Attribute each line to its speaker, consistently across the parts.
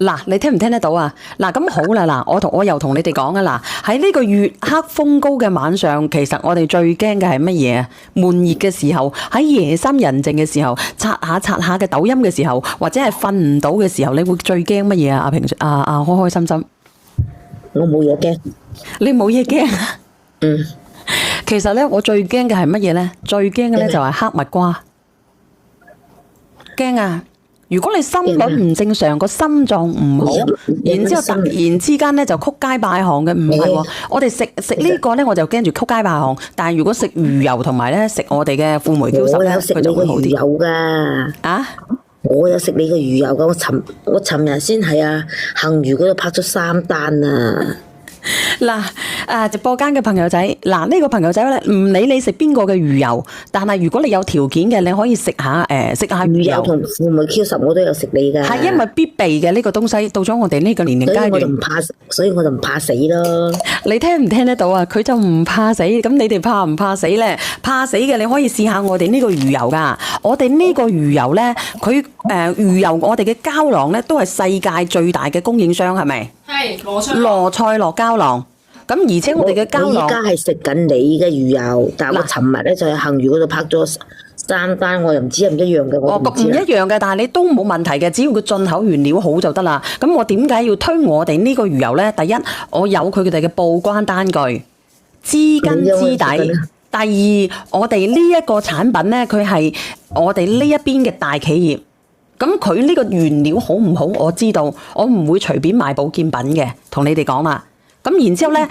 Speaker 1: 嗱，你聽唔聽得到啊？嗱，咁好啦，嗱，我又同你哋講啊，嗱，喺呢個月黑風高嘅晚上，其實我哋最驚嘅係乜嘢啊？悶熱嘅時候，喺夜深人靜嘅時候，刷下嘅抖音嘅時候，或者係瞓唔到嘅時候，你會最驚乜嘢啊？開開心心，
Speaker 2: 我冇嘢驚。
Speaker 1: 你冇嘢驚？
Speaker 2: 嗯，
Speaker 1: 其實咧，我最驚嘅係乜嘢咧？最驚嘅咧就係黑蜜瓜，驚啊！如果你心率唔正常，個心臟唔好，然之後突然之間咧就曲街敗巷嘅，唔係喎。我哋食呢個咧，我就驚住曲街敗巷。但係如果食魚油同埋咧食我哋嘅富梅嬌實咧，佢就會好啲。
Speaker 2: 有㗎。啊？我有食你個魚油㗎，我尋日先係啊，杏魚嗰度拍咗3單啊！
Speaker 1: 嗱，直播間嘅朋友仔，嗱呢個朋友仔咧，唔理你食邊個嘅魚油，但係如果你有條件嘅，你可以食下魚油
Speaker 2: 同富梅嬌實，我都有食你㗎。
Speaker 1: 係因為必備嘅呢個東西，到咗我哋呢個年齡階段，
Speaker 2: 所以我就唔怕死咯。
Speaker 1: 你聽唔聽得到啊？佢就唔怕死，咁你哋怕唔怕死咧？怕死嘅你可以試下我哋呢個魚油㗎。我哋呢個魚油咧，佢魚油我哋嘅膠囊咧都係世界最大嘅供應商，係咪？
Speaker 3: 係
Speaker 1: 羅塞諾膠囊。咁而且我哋嘅膠囊，
Speaker 2: 我依家係食緊你嘅魚油，但係我尋日咧就喺杏魚嗰度拍咗3單，我又唔知係唔一樣嘅。
Speaker 1: 唔一樣嘅，但係你都冇問題嘅，只要佢進口原料好就得啦。咁我點解要推我哋呢個魚油咧？第一，我有佢哋嘅報關單據，知根知底。第二，我哋呢一個產品咧，佢係我哋呢一邊嘅大企業。咁佢呢個原料好唔好？我知道，我唔會隨便賣保健品嘅，同你哋講啦。咁然之後咧，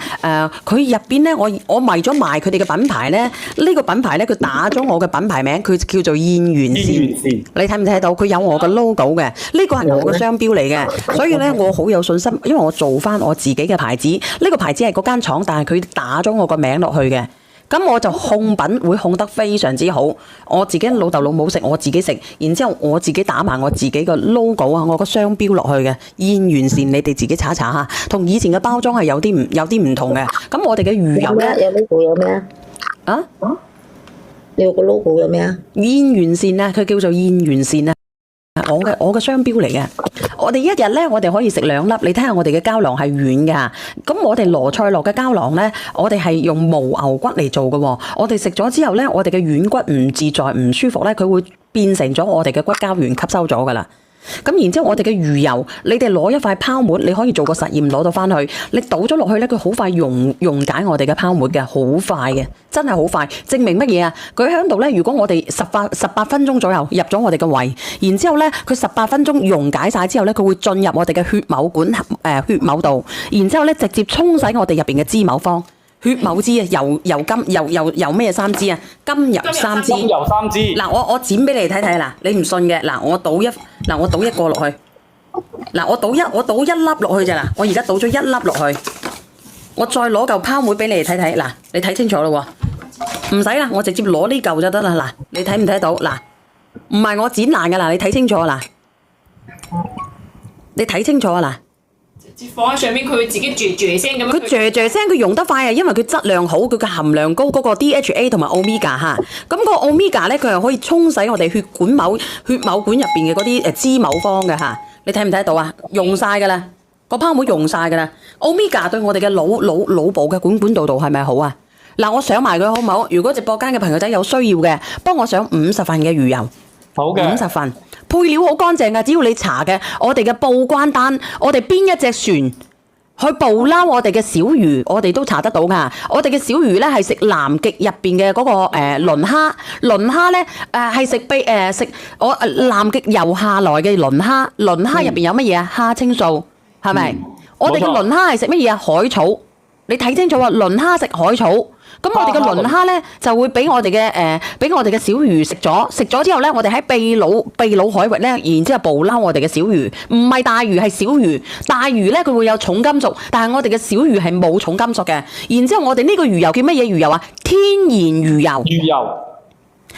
Speaker 1: 佢入邊咧，我為咗賣佢哋嘅品牌咧，呢個品牌咧，佢打咗我嘅品牌名，佢叫做燕源線。你睇唔睇到？佢有我嘅 logo 嘅，呢個係我嘅商標嚟嘅，所以咧我好有信心，因為我做翻我自己嘅牌子。呢個牌子係嗰間廠，但係佢打咗我個名落去嘅。咁我就控品會控得非常之好，我自己老豆老母食，我自己食，然之後我自己打埋我自己個 logo 啊，我個商標落去嘅燕源線，你哋自己查一查下，同以前嘅包裝係有啲唔同嘅。咁我哋嘅魚油咧，
Speaker 2: 有 logo 有咩啊？你有個 logo 有咩啊？
Speaker 1: 燕源線啊，佢叫做燕源線啊。我嘅商標嚟嘅，我哋一日咧，我哋可以食2粒。你睇下我哋嘅膠囊係軟噶，咁我哋羅塞諾嘅膠囊咧，我哋係用牦牛骨嚟做嘅。我哋食咗之後咧，我哋嘅軟骨唔自在、唔舒服咧，佢會變成咗我哋嘅骨膠原吸收咗噶啦。咁然之後我哋嘅魚油，你哋攞一塊泡沫，你可以做個實驗攞到翻去，你倒咗落去咧，佢好快溶解我哋嘅泡沫嘅，好快嘅，真係好快。證明乜嘢啊？佢喺度咧，如果我哋18分鐘左右入咗我哋嘅胃，然之後咧，佢18分鐘溶解晒之後咧，佢會進入我哋嘅血膜管血膜度，然之後咧直接沖洗我哋入邊嘅支某方。血某支啊，油咩3支啊？甘油3支。
Speaker 4: 甘油3支。
Speaker 1: 嗱，我剪俾你睇睇啦，你唔信嘅，嗱，我倒一個落去，嗱，我倒一粒落去咋嗱，我而家倒咗1粒落去，我再攞嚿泡沫俾你哋睇睇，嗱，你睇清楚咯喎，唔使啦，我直接攞呢嚿就得啦，嗱，你睇唔睇到？嗱，唔係我剪爛噶啦，你睇清楚嗱，你睇清楚啊嗱。
Speaker 3: 放喺上面，佢會自己嚼聲咁樣。
Speaker 1: 佢嚼聲，佢溶得快啊，因為佢質量好，佢嘅含量高，嗰個 DHA 同埋 Omega 嚇。咁個 Omega 咧，佢係可以沖洗我哋血管管入邊嘅嗰啲支某方嘅嚇。你睇唔睇到啊？溶晒㗎啦，個泡沫溶晒㗎啦。Omega 對我哋嘅腦部嘅管道係咪好啊？嗱，我上埋佢好唔好？如果直播間嘅朋友仔有需要嘅，幫我上50份嘅魚油。
Speaker 4: 好嘅。
Speaker 1: 50份。配料好乾淨㗎，只要你查嘅我哋嘅報關單，我哋邊一隻船去捕撈我哋嘅小魚，我哋都查得到㗎。我哋嘅小魚咧係食南極入邊嘅嗰個磷蝦，磷蝦咧係食南極游下來嘅磷蝦，磷蝦入邊有乜嘢啊？蝦青素係咪？我哋嘅磷蝦係食乜嘢啊？海草，你睇清楚啊！磷蝦食海草。咁我哋嘅磷蝦咧就會俾我哋嘅小魚食咗之後咧，我哋喺秘魯海域咧，然之後捕撈我哋嘅小魚，唔係大魚係小魚，大魚咧佢會有重金屬，但係我哋嘅小魚係冇重金屬嘅。然之後我哋呢個魚油叫乜嘢魚油啊？天然魚油。魚油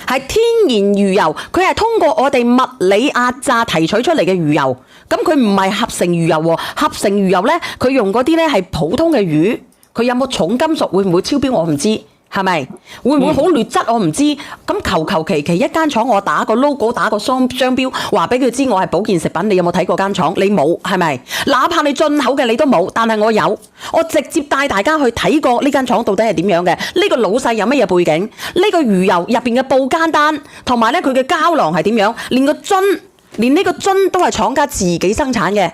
Speaker 1: 係天然魚油，佢係通過我哋物理壓榨提取出嚟嘅魚油，咁佢唔係合成魚油喎，合成魚油咧佢用嗰啲咧係普通嘅魚。佢有冇重金屬會唔會超標？我唔知，係咪？會唔會好劣質？我唔知。咁求其一間廠，我打個 logo， 打個商標，話俾佢知我係保健食品。你有冇睇過間廠？你冇，係咪？哪怕你進口嘅你都冇，但係我有。我直接帶大家去睇過呢間廠到底係點樣嘅？呢個老細有乜嘢背景？呢個魚油入邊嘅報間單，同埋咧佢嘅膠囊係點樣？連呢個樽都係廠家自己生產嘅。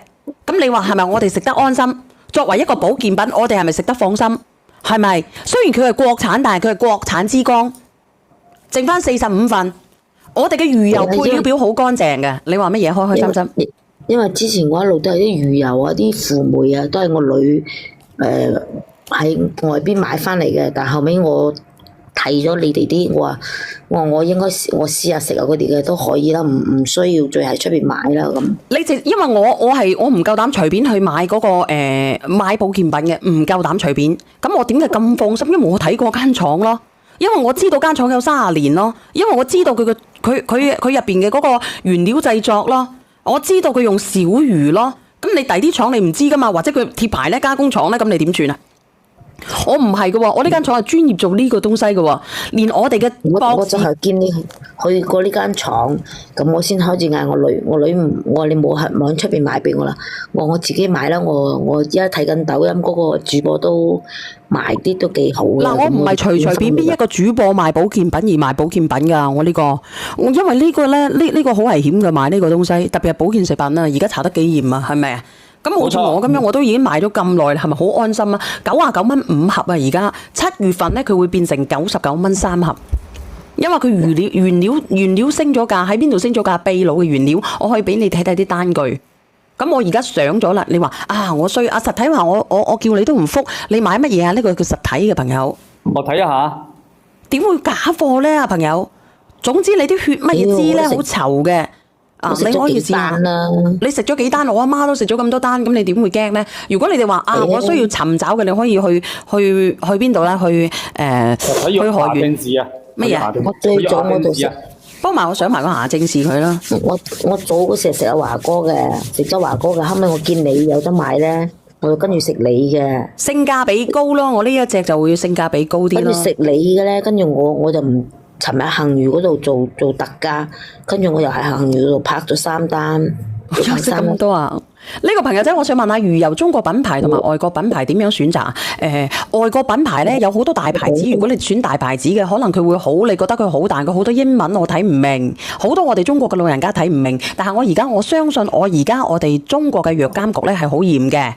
Speaker 1: 咁你話係咪我哋食得安心？作為一個保健品，我哋係咪食得放心？係咪？雖然佢係國產，但係佢係國產之光，剩翻45份。我哋嘅魚油配料表好乾淨嘅，你話乜嘢？開開心心。
Speaker 2: 因為之前我一路都係啲魚油啊、啲輔酶啊，都係我女喺外邊買翻嚟嘅，但後尾我睇咗你哋啲，我應該我試下食下嗰啲嘅都可以啦，唔需要再喺出邊買啦咁。
Speaker 1: 因為我唔夠膽隨便去買嗰買保健品嘅，唔夠膽隨便。咁我點解咁放心？因為我睇過間廠咯，因為我知道間廠有30年咯，因為我知道佢入邊嘅嗰個原料製作咯，我知道佢用小魚咯。咁你第啲廠你唔知噶嘛？或者佢貼牌咧加工廠咧，咁你點算啊？我唔係嘅喎，我呢間廠係專業做呢個東西嘅喎，連我哋嘅
Speaker 2: 我就係見你去過呢間廠，咁我先開始嗌我女我話你冇喺出邊買俾我啦，我自己買啦，我而家睇緊抖音嗰個主播都賣啲都幾好嘅。
Speaker 1: 嗱，我唔係隨便邊一個主播賣保健品而賣保健品㗎，我因為呢個咧呢個好危險嘅賣呢個東西，特別係保健食品啊，而家查得幾嚴啊，係咪啊？咁好似我咁樣，我都已經買咗咁耐，係咪好安心啊？99蚊5盒啊！而家7月份咧，佢會變成99蚊3盒，因為佢原料升咗價，喺邊度升咗價？秘魯嘅原料，我可以俾你睇睇啲單據。咁我而家上咗啦，你話我衰啊！實體話我叫你都唔覆，你買乜嘢啊？呢個叫實體嘅朋友，
Speaker 4: 我睇一下，
Speaker 1: 點會假貨咧啊朋友？總之你啲血乜嘢脂咧好稠嘅。你可以試下啦。你食咗幾單？我阿媽都食咗咁多單，咁你點會驚呢？如果你哋話我需要尋找嘅，你可以去邊度咧？去何縣乜嘢？
Speaker 2: 我最早我就食，
Speaker 1: 幫埋我上埋個牙正視佢啦。
Speaker 2: 我早嗰時食阿華哥嘅，食咗華哥嘅，後尾我見你有得買咧，我就跟住食你嘅。
Speaker 1: 性價比高咯，我呢一隻就會性價比高啲咯。
Speaker 2: 跟住食你嘅咧，跟住我就唔。尋日杏魚嗰度做特價，跟住我又喺杏魚嗰度拍咗3單，
Speaker 1: 有食咁多啊！呢個朋友仔，我想問下魚油中國品牌同埋外國品牌點樣選擇？外國品牌咧有好多大牌子，如果你選大牌子嘅，可能佢會好，你覺得佢好，但佢好多英文我睇唔明，好多我哋中國嘅老人家睇唔明。但係我相信我哋中國嘅藥監局咧係好嚴嘅。